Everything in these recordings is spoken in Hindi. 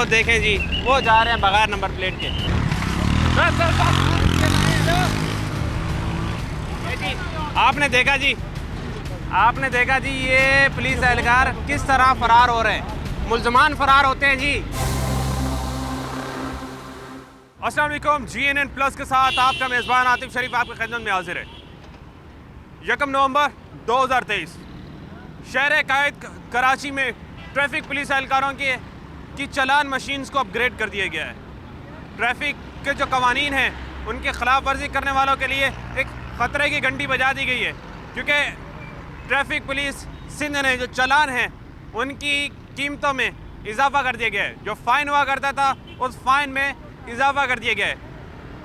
देखें जी, वो जा रहे हैं बगैर नंबर प्लेट के। आपने देखा जी, आपने देखा जी, ये पुलिस एहलकार किस तरह फरार हो रहे हैं, मुल्ज़मान फरार होते हैं जी। अस्सलाम वालेकुम, GNN प्लस के साथ आपका मेज़बान आतिफ शरीफ आपकी खिदमत में हाजिर है। 1 नवंबर 2023 शहर कायद कराची में ट्रैफिक पुलिस एहलकारों की चालान मशीन्स को अपग्रेड कर दिया गया है। ट्रैफिक के जो कवानीन हैं उनकी खिलाफ वर्जी करने वालों के लिए एक ख़तरे की घंटी बजा दी गई है, क्योंकि ट्रैफिक पुलिस सिंध ने जो चालान हैं उनकी कीमतों में इजाफा कर दिया गया है। जो फ़ाइन हुआ करता था उस फ़ाइन में इजाफा कर दिया गया है।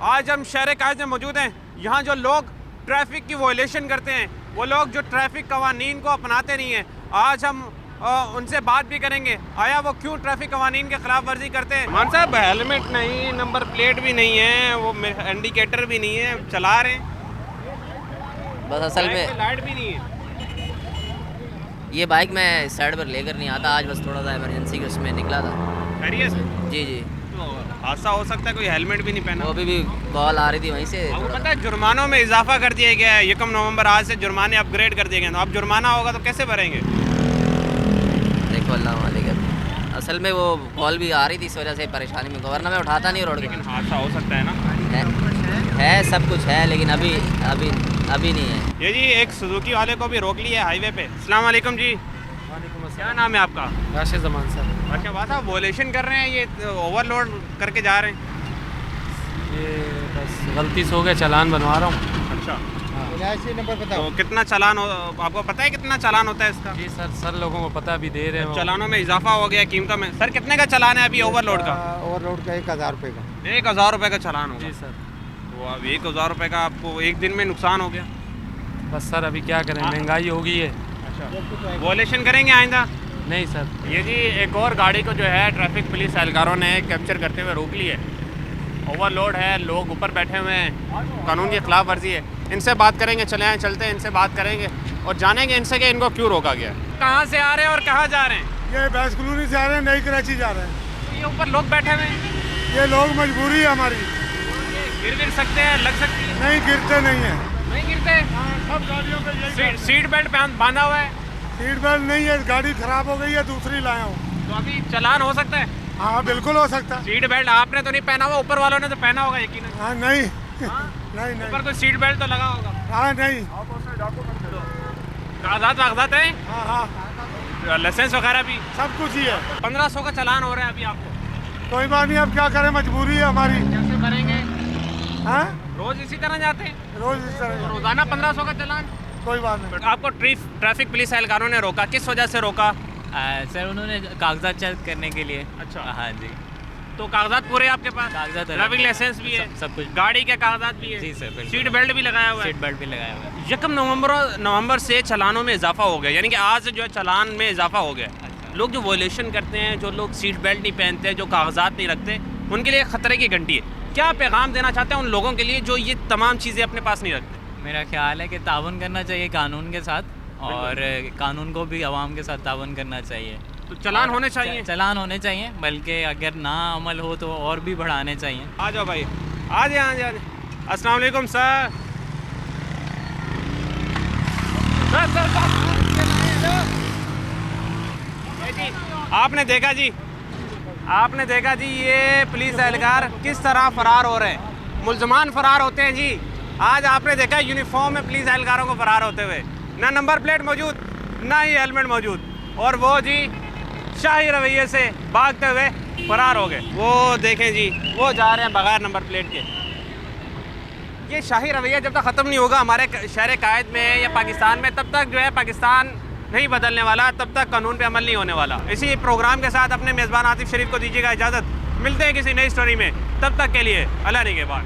आज हम शहर कायद में मौजूद हैं। यहाँ जो लोग ट्रैफिक की वायलेशन करते हैं, वो लोग जो ट्रैफिक कवानीन को अपनाते नहीं हैं, आज हम उनसे बात भी करेंगे आया वो क्यों ट्रैफिक कवानीन के खिलाफ वर्जी करते हैं। मान साहब, हेलमेट नहीं, नंबर प्लेट भी नहीं है, वो इंडिकेटर भी नहीं है, चला रहे हैं, बस असल में लाइट भी नहीं है। ये बाइक मैं साइड पर लेकर नहीं आता, आज बस थोड़ा सा इमरजेंसी के उसमें निकला था। खैरियत से? जी जी, तो हादसा हो सकता है, कोई हेलमेट भी नहीं पहना। वो अभी भी कॉल आ रही थी वहीं से। आपको पता है जुर्मानों में इजाफा कर दिया गया है। 1 नवंबर आज से जुर्माने अपग्रेड कर दिए गए हैं। तो अब जुर्माना होगा तो कैसे भरेंगे? देखो अल्लाह मालिक, असल में वो कॉल भी आ रही थी, इस वजह से परेशानी में, वरना मैं उठाता नहीं रोड। लेकिन हादसा हो सकता है ना। है सब कुछ है, लेकिन अभी नहीं है। ये जी एक सुजुकी वाले को भी रोक लिया है हाईवे पे। अस्सलाम वालेकुम जी। क्या नाम है आपका? राशिद जमान सर। अच्छा, बात साहब वॉयलेशन कर रहे हैं, ये ओवरलोड करके जा रहे हैं। ये बस गलती से हो गया, चालान बनवा रहा हूँ। अच्छा, नंबर तो कितना चालान आपको पता है कितना चालान होता है इसका? जी सर लोगों को पता भी दे रहे हैं। चालानों में इजाफा हो गया कीमतों में। सर कितने का चालान है अभी ओवरलोड का? ओवरलोड का 1000 रुपये का। 1000 रुपये का चालान होगा? जी सर। तो अब 1000 रुपये का आपको एक दिन में नुकसान हो गया। बस सर अभी क्या करें, महंगाई हो गई है। अच्छा, वॉयलेशन करेंगे आइंदा? नहीं सर। ये जी एक और गाड़ी को जो है ट्रैफिक पुलिस एहलकारों ने कैप्चर करते हुए रोक ली है। ओवरलोड है, लोग ऊपर बैठे हुए हैं, कानून की खिलाफ वर्जी है। इनसे बात करेंगे, चले आए चलते हैं, इनसे बात करेंगे और जानेंगे इनसे कि इनको क्यों रोका गया। कहाँ से आ रहे हैं और कहाँ जा रहे हैं? ये बैस कॉलोनी से आ रहे हैं, नई कराची जा रहे हैं। ये ऊपर लोग बैठे हुए हैं। ये लोग मजबूरी है हमारी। गिर सकते हैं, लग सकती है। नहीं गिरते नहीं है। नहीं गिरते? सब गाड़ियों पे यही सीट बेल्ट बांधा हुआ है। सीट बेल्ट नहीं है, गाड़ी खराब हो गई है, दूसरी लाया हूँ। तो अभी चालान हो सकता है? हाँ बिल्कुल हो सकता है। सीट बेल्ट आपने तो नहीं पहना हुआ, ऊपर वालों ने तो पहना होगा यकीनन। हाँ नहीं नहीं ऊपर कोई सीट बेल्ट तो लगा होगा। हाँ नहीं। कागजात है? हाँ हाँ, लाइसेंस वगैरह भी सब कुछ ही है। 1500 का चालान हो रहा है अभी आपको। कोई बात नहीं, अब क्या करें, मजबूरी है हमारी। कैसे भरेंगे? हाँ रोज इसी तरह जाते हैं? रोज इस तरह। रोजाना 1500 का चालान? कोई बात नहीं। आपको ट्रैफिक पुलिस एहलकारों ने रोका, किस वजह से रोका? सर उन्होंने कागजात चेक करने के लिए। अच्छा, हाँ जी। तो कागजात पूरे आपके पास? कागजात है, ड्राइविंग लाइसेंस भी है, सब कुछ, गाड़ी के कागजात भी है? जी सर बिल्कुल। सीट बेल्ट भी लगाया हुआ है? सीट बेल्ट भी लगाया हुआ है। 1 नवंबर से चालानों में इजाफा हो गया, यानी कि आज से जो है चालान में इजाफा हो गया। अच्छा। लोग जो वॉयलेशन करते हैं, जो लोग सीट बेल्ट नहीं पहनते, जो कागजात नहीं रखते, उनके लिए खतरे की घंटी है। क्या पैगाम देना चाहते हैं उन लोगों के लिए जो ये तमाम चीज़ें अपने पास नहीं रखते? मेरा ख्याल है कि ताउन करना चाहिए कानून के साथ, और कानून को भी आवाम के साथ ताउन करना चाहिए। तो चालान होने चाहिए? चालान होने चाहिए, बल्कि अगर ना अमल हो तो और भी बढ़ाने चाहिए। आ जाओ भाई, आ जाए। अस्सलाम वालेकुम सर। आपने देखा जी, ये पुलिस एहलकार किस तरह फरार हो रहे हैं, मुल्ज़मान फरार होते हैं जी। आज आपने देखा यूनिफॉर्म में पुलिस एहलकारों को फरार होते हुए, ना नंबर प्लेट मौजूद, ना ही हेलमेट मौजूद, और वो जी शाही रवैये से भागते हुए फरार हो गए। वो देखें जी, वो जा रहे हैं बगैर नंबर प्लेट के। ये शाही रवैया जब तक ख़त्म नहीं होगा हमारे शहर कायद में या पाकिस्तान में, तब तक जो है पाकिस्तान नहीं बदलने वाला, तब तक कानून पे अमल नहीं होने वाला। इसी प्रोग्राम के साथ अपने मेज़बान आतिफ शरीफ को दीजिएगा इजाज़त। मिलते हैं किसी नई स्टोरी में, तब तक के लिए अल्लाह निगहबान।